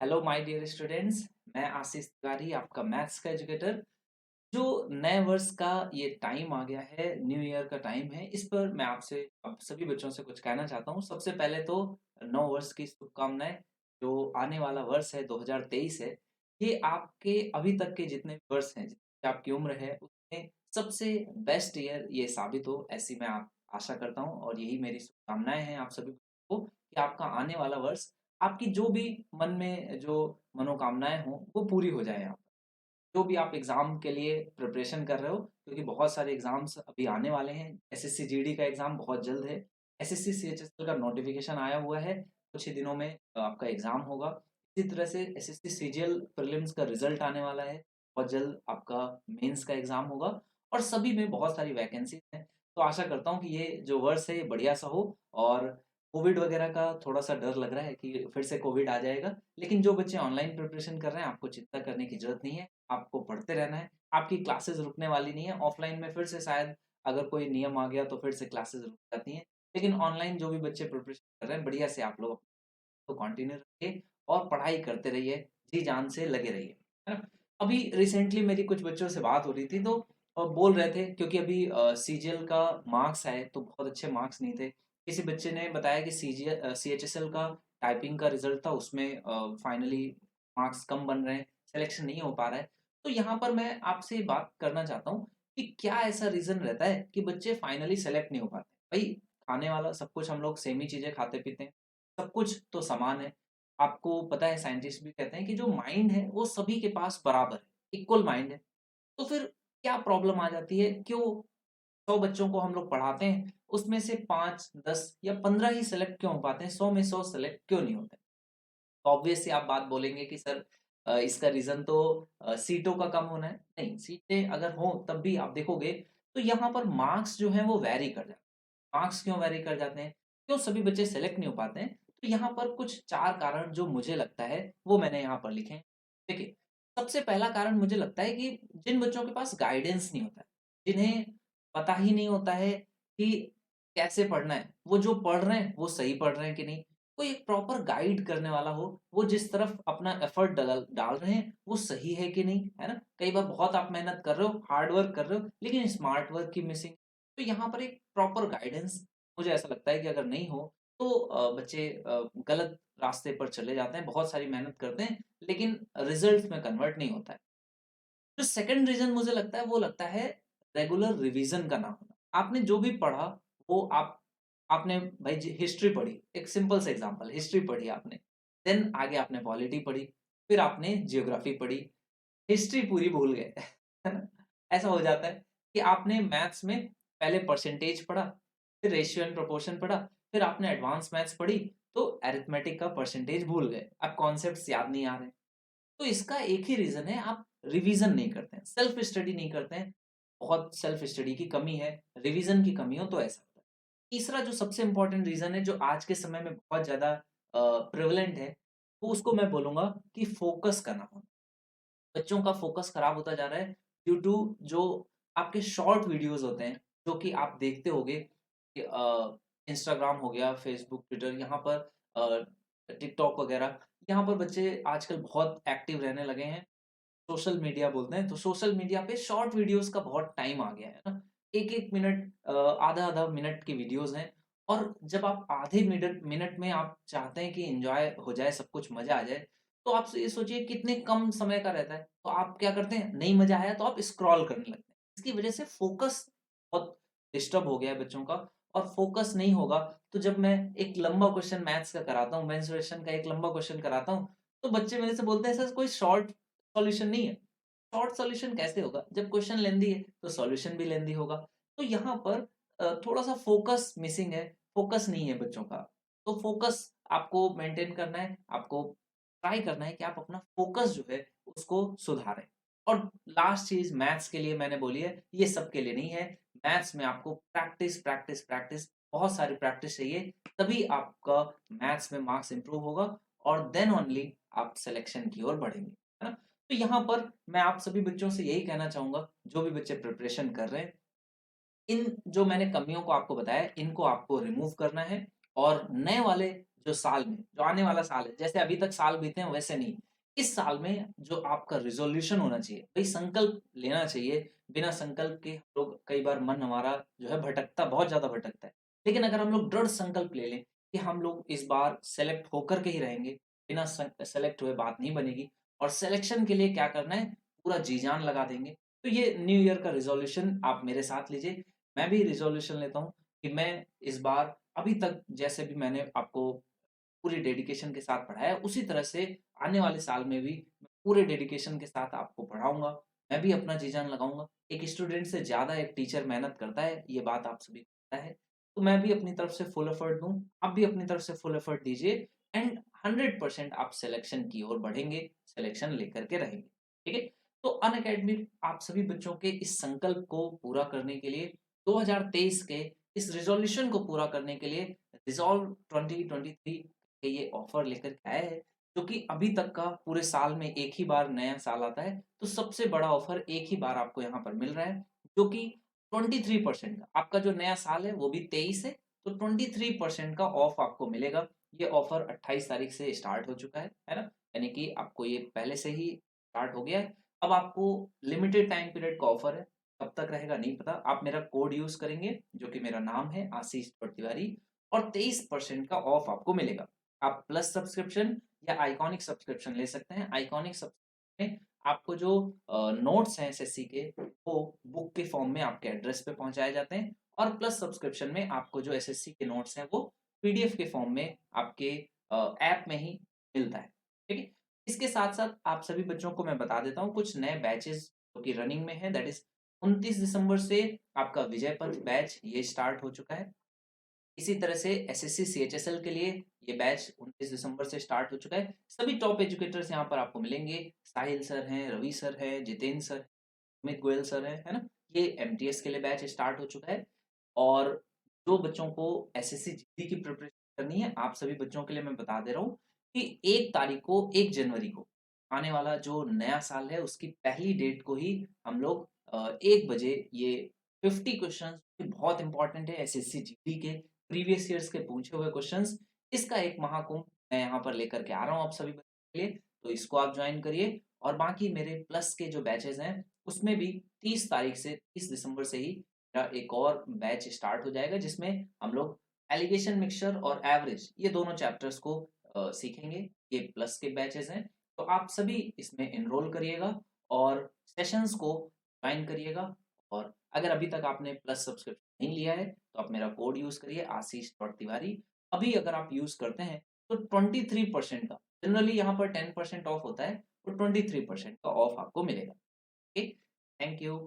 Hello my dear students. मैं आशीष तिवारी, आपका maths का एजुकेटर। जो नए वर्ष का ये टाइम आ गया है, न्यू ईयर का टाइम है, इस पर मैं आपसे आप सभी बच्चों से कुछ कहना चाहता हूँ। सबसे पहले तो नव वर्ष की शुभकामनाएं। जो आने वाला वर्ष है 2023 है, ये आपके अभी तक के जितने भी वर्ष हैं, जितनी आपकी उम्र है, उसमें सबसे बेस्ट ईयर ये साबित हो, ऐसी मैं आप आशा करता हूँ और यही मेरी शुभकामनाएं हैं आप सभी को कि आपका आने वाला वर्ष, आपकी जो भी मन में जो मनोकामनाएं हों, वो पूरी हो जाए। आप जो भी आप एग्ज़ाम के लिए प्रिपरेशन कर रहे हो, क्योंकि बहुत सारे एग्ज़ाम्स अभी आने वाले हैं। एसएससी जीडी का एग्ज़ाम बहुत जल्द है। एसएससी सीएचएसएल का नोटिफ़िकेशन आया हुआ है। कुछ ही दिनों में आपका एग्ज़ाम होगा। इसी तरह से एसएससी सीजीएल प्रीलिम्स का रिज़ल्ट आने वाला है। बहुत जल्द आपका मेंस का एग्ज़ाम होगा और सभी में बहुत सारी वैकेंसीज़ हैं। तो आशा करता हूँ कि ये जो वर्ष है, ये बढ़िया-सा हो। और कोविड वगैरह का थोड़ा-सा डर लग रहा है कि फिर से कोविड आ जाएगा। लेकिन जो बच्चे ऑनलाइन प्रिपरेशन कर रहे हैं, आपको चिंता करने की ज़रूरत नहीं है। आपको पढ़ते रहना है। आपकी क्लासेस रुकने वाली नहीं है। ऑफलाइन में फिर से शायद अगर कोई नियम आ गया तो फिर से क्लासेस रुक जाती हैं। लेकिन ऑनलाइन जो भी बच्चे प्रिपरेशन कर रहे हैं, बढ़िया से आप लोग तो कंटिन्यू रखिए और पढ़ाई करते रहिए, जी-जान से लगे रहिए, है ना? अभी रिसेंटली मेरी कुछ बच्चों से बात हो रही थी, तो बोल रहे थे, क्योंकि अभी सीजीएल का मार्क्स आए तो बहुत अच्छे मार्क्स नहीं थे। किसी बच्चे ने बताया कि सीएचएसएल का टाइपिंग का रिज़ल्ट था, उसमें फाइनली मार्क्स कम बन रहे हैं, सिलेक्शन नहीं हो पा रहा है। तो यहाँ पर मैं आपसे बात करना चाहता हूँ कि क्या ऐसा रीज़न रहता है कि बच्चे फाइनली सेलेक्ट नहीं हो पाते? भई, खाने वाला सब कुछ हम लोग सेम ही चीज़ें खाते-पीते हैं। सब कुछ तो समान है। आपको पता है, साइंटिस्ट भी कहते हैं कि जो माइंड है वो सभी के पास बराबर है, इक्वल माइंड है। तो फिर क्या प्रॉब्लम आ जाती है? क्यों 100 बच्चों को हम लोग पढ़ाते हैं, उसमें से 5, 10 या 15 ही सेलेक्ट क्यों हो पाते हैं? 100 में 100 सेलेक्ट क्यों नहीं होते? ऑब्वियस सी आप बात बोलेंगे कि सर, इसका रीज़न तो सीटों का कम होना है। नहीं, सीटें अगर हों तब भी आप देखोगे तो यहाँ पर मार्क्स जो हैं वो वैरी कर जाते हैं। मार्क्स क्यों वैरी कर जाते हैं? क्यों सभी बच्चे सेलेक्ट नहीं हो पाते हैं? तो यहाँ पर कुछ 4 कारण जो मुझे लगता है वो मैंने यहाँ पर लिखे हैं। देखिए, सबसे पहला कारण मुझे लगता है कि जिन बच्चों के पास गाइडेंस नहीं होता है, जिन्हें पता ही नहीं होता है कि कैसे पढ़ना है, वो जो पढ़ रहे हैं वो सही पढ़ रहे हैं कि नहीं, कोई एक प्रॉपर गाइड करने वाला हो, वो जिस तरफ अपना एफर्ट डाल डाल रहे हैं, वो सही है कि नहीं, है ना? कई बार बहुत आप मेहनत कर रहे हो, हार्ड वर्क कर रहे हो, लेकिन स्मार्ट वर्क की मिसिंग। तो यहाँ पर एक प्रॉपर गाइडेंस, मुझे ऐसा लगता है कि अगर नहीं हो, तो बच्चे गलत रास्ते पर चले जाते हैं, बहुत सारी मेहनत करते हैं, लेकिन रिजल्ट में कन्वर्ट नहीं होता है। जो सेकंड रीज़न मुझे लगता है, वो लगता है रेगुलर रिवीजन का ना होना। आपने जो भी पढ़ा, वो आपने भाई हिस्ट्री पढ़ी, एक सिंपल सा एग्जांपल, हिस्ट्री पढ़ी आपने, देन आगे आपने पॉलिटी पढ़ी, फिर आपने ज्योग्राफी पढ़ी, हिस्ट्री पूरी भूल गए, है ना? ऐसा हो जाता है कि आपने मैथ्स में पहले परसेंटेज पढ़ा, फिर रेशियो एंड प्रोपोर्शन पढ़ा, फिर आपने एडवांस मैथ्स पढ़ी, तो अरिथमेटिक का परसेंटेज भूल गए। अब कॉन्सेप्ट्स याद नहीं आ रहे। तो इसका एक ही रीज़न है, आप रिवीजन नहीं करते हैं, सेल्फ स्टडी नहीं करते हैं। बहुत सेल्फ स्टडी की कमी है, रिवीजन की कमी हो तो ऐसा होता है। तीसरा जो सबसे इम्पोर्टेंट रीज़न है, जो आज के समय में बहुत ज़्यादा प्रेवलेंट है, तो उसको मैं बोलूँगा कि फोकस का ना होना। बच्चों का फोकस खराब होता जा रहा है ड्यू टू जो आपके शॉर्ट वीडियोज़ होते हैं, जो कि आप देखते होंगे कि इंस्टाग्राम हो गया, फेसबुक, ट्विटर, यहाँ पर टिकटॉक वगैरह, यहाँ पर बच्चे आजकल बहुत एक्टिव रहने लगे हैं। सोशल मीडिया बोलते हैं, तो सोशल मीडिया पे शॉर्ट वीडियोज़ का बहुत टाइम आ गया है ना? 1-1 मिनट, आधा-आधा मिनट की वीडियोज़ हैं। और जब आप आधे मिनट मिनट में आप चाहते हैं कि एन्जॉय हो जाए, सब कुछ मज़ा आ जाए, तो आप ये सोचिए कितने कम समय का रहता है। तो आप क्या करते हैं, नहीं मज़ा आया तो आप स्क्रॉल करने लगते हैं। इसकी वज़ह से फ़ोकस बहुत डिस्टर्ब हो गया है बच्चों का। और फ़ोकस नहीं होगा, तो जब मैं एक लंबा क्वेश्चन मैथ्स का कराता हूँ, मेंसुरेशन का एक लंबा क्वेश्चन कराता हूँ, तो बच्चे मेरे से बोलते हैं, सर कोई शॉर्ट सॉल्यूशन नहीं है। शॉर्ट सॉल्यूशन कैसे होगा? जब क्वेश्चन लेंथी है, तो सॉल्यूशन भी लेंथी होगा। तो यहाँ पर थोड़ा-सा फोकस मिसिंग है, फोकस नहीं है बच्चों का। तो फोकस आपको मेंटेन करना है, आपको ट्राई करना है कि आप अपना फोकस जो है, उसको सुधारें। और लास्ट चीज़ मैथ्स के लिए मैंने बोली है, ये सबके लिए नहीं है। मैथ्स में आपको प्रैक्टिस, प्रैक्टिस, प्रैक्टिस, बहुत सारी प्रैक्टिस चाहिए, तभी आपका मैथ्स में मार्क्स इंप्रूव होगा और देन ओनली आप सिलेक्शन की ओर बढ़ेंगे, है ना? तो यहाँ पर मैं आप सभी बच्चों से यही कहना चाहूँगा, जो भी बच्चे प्रिपरेशन कर रहे हैं, इन जो मैंने कमियों को आपको बताया, इनको आपको रिमूव करना है और नए वाले जो साल में, जो आने वाला साल है, जैसे अभी तक साल बीते हैं वैसे नहीं। इस साल में जो आपका रिज़ॉल्यूशन होना चाहिए, भई संकल्प लेना चाहिए, बिना संकल्प के लोग कई बार मन हमारा जो है भटकता, बहुत ज़्यादा भटकता है। लेकिन अगर हम लोग दृढ़ संकल्प ले लें कि हम लोग इस बार सेलेक्ट होकर के ही रहेंगे, बिना सेलेक्ट हुए बात नहीं बनेगी और सिलेक्शन के लिए क्या करना है, पूरा जी-जान लगा देंगे। तो ये न्यू ईयर का रिज़ॉल्यूशन आप मेरे साथ लीजिए, मैं भी रिज़ॉल्यूशन लेता हूँ कि मैं इस बार अभी तक जैसे भी मैंने आपको पूरी डेडिकेशन के साथ पढ़ाया, उसी तरह से आने वाले साल में भी पूरे डेडिकेशन के साथ आपको पढ़ाऊँगा। मैं भी अपना जी-जान लगाऊँगा। एक स्टूडेंट से ज़्यादा एक टीचर मेहनत करता है, ये बात आप सभी को पता है। तो मैं भी अपनी तरफ से फुल एफर्ट दूँ, आप भी अपनी तरफ से फुल एफर्ट दीजिए एंड 100% आप सिलेक्शन की ओर बढ़ेंगे, सिलेक्शन लेकर के रहेंगे। ठीक है? तो अनअकैडमी आप सभी बच्चों के इस संकल्प को पूरा करने के लिए 2023 के इस रिज़ॉल्यूशन को पूरा करने के लिए रिज़ॉल्व 2023 के ये ऑफर लेकर के आया है, जो कि अभी तक का पूरे साल में एक ही बार नया साल आता है, तो सबसे बड़ा ऑफर एक ही बार आपको यहाँ पर मिल रहा है, जो कि 23% का। आपका जो नया साल है, वो भी 23 है, तो 23% का ऑफ आपको मिलेगा। ये ऑफर 28 तारीख से स्टार्ट हो चुका है ना? यानी कि आपको ये पहले से ही स्टार्ट हो गया है। अब आपको लिमिटेड टाइम पीरियड का ऑफर है, कब तक रहेगा नहीं पता। आप मेरा कोड यूज़ करेंगे, जो कि मेरा नाम है आशीष तिवारी और 23% का ऑफ आपको मिलेगा। आप प्लस सब्सक्रिप्शन या आइकॉनिक सब्सक्रिप्शन ले सकते हैं। आइकॉनिक सब्सक्रिप्शन में आपको जो नोट्स हैं एसएससी के, वो बुक के फॉर्म में आपके एड्रेस पे पहुँचाए जाते हैं और प्लस सब्सक्रिप्शन में आपको जो एसएससी के नोट्स हैं, वो पीडीएफ के फॉर्म में आपके ऐप में ही मिलता है। ठीक है? इसके साथ-साथ आप सभी बच्चों को मैं बता देता हूँ कुछ नए बैचेज़ जो कि रनिंग में है, दैट इज़ 29 दिसंबर से आपका विजय पथ बैच ये स्टार्ट हो चुका है। इसी तरह से एसएससी सीएचएसएल के लिए ये बैच 29 दिसंबर से स्टार्ट हो चुका है। सभी टॉप एजुकेटर्स यहाँ पर आपको मिलेंगे। साहिल सर हैं, रवि सर हैं, जितेंद्र सर, अमित गोयल सर हैं, है ना? ये एमटीएस के लिए बैच स्टार्ट हो चुका है और जो बच्चों को एसएससी जीडी की प्रिपरेशन करनी है, आप सभी बच्चों के लिए मैं बता दे रहा हूँ कि 1 तारीख को, 1 जनवरी को आने वाला जो नया साल है, उसकी पहली डेट को ही हम लोग 1 बजे ये 50 क्वेश्चंस बहुत इम्पोर्टेंट है एसएससी जीडी के प्रीवियस ईयर्स के पूछे हुए क्वेश्चंस, इसका एक महाकुंभ मैं यहाँ पर लेकर के आ रहा हूँ आप सभी बच्चों के लिए, तो इसको आप जॉइन करिए और बाकी मेरे प्लस के जो बैचेज़ हैं, उसमें भी 30 तारीख से 30 दिसंबर से ही मेरा एक और बैच स्टार्ट हो जाएगा, जिसमें हम लोग एलिगेशन मिक्सचर और एवरेज ये दोनों चैप्टर्स को सीखेंगे। ये प्लस के बैचेज़ हैं, तो आप सभी इसमें एनरोल करिएगा और सेशंस को जॉइन करिएगा और अगर अभी तक आपने प्लस सब्सक्रिप्शन नहीं लिया है, तो आप मेरा कोड यूज़ करिए आशीष.तिवारी। अभी अगर आप यूज़ करते हैं, तो 23% का, जनरली यहाँ पर 10% ऑफ होता है, तो 23% का ऑफ आपको मिलेगा। Okay, thank you.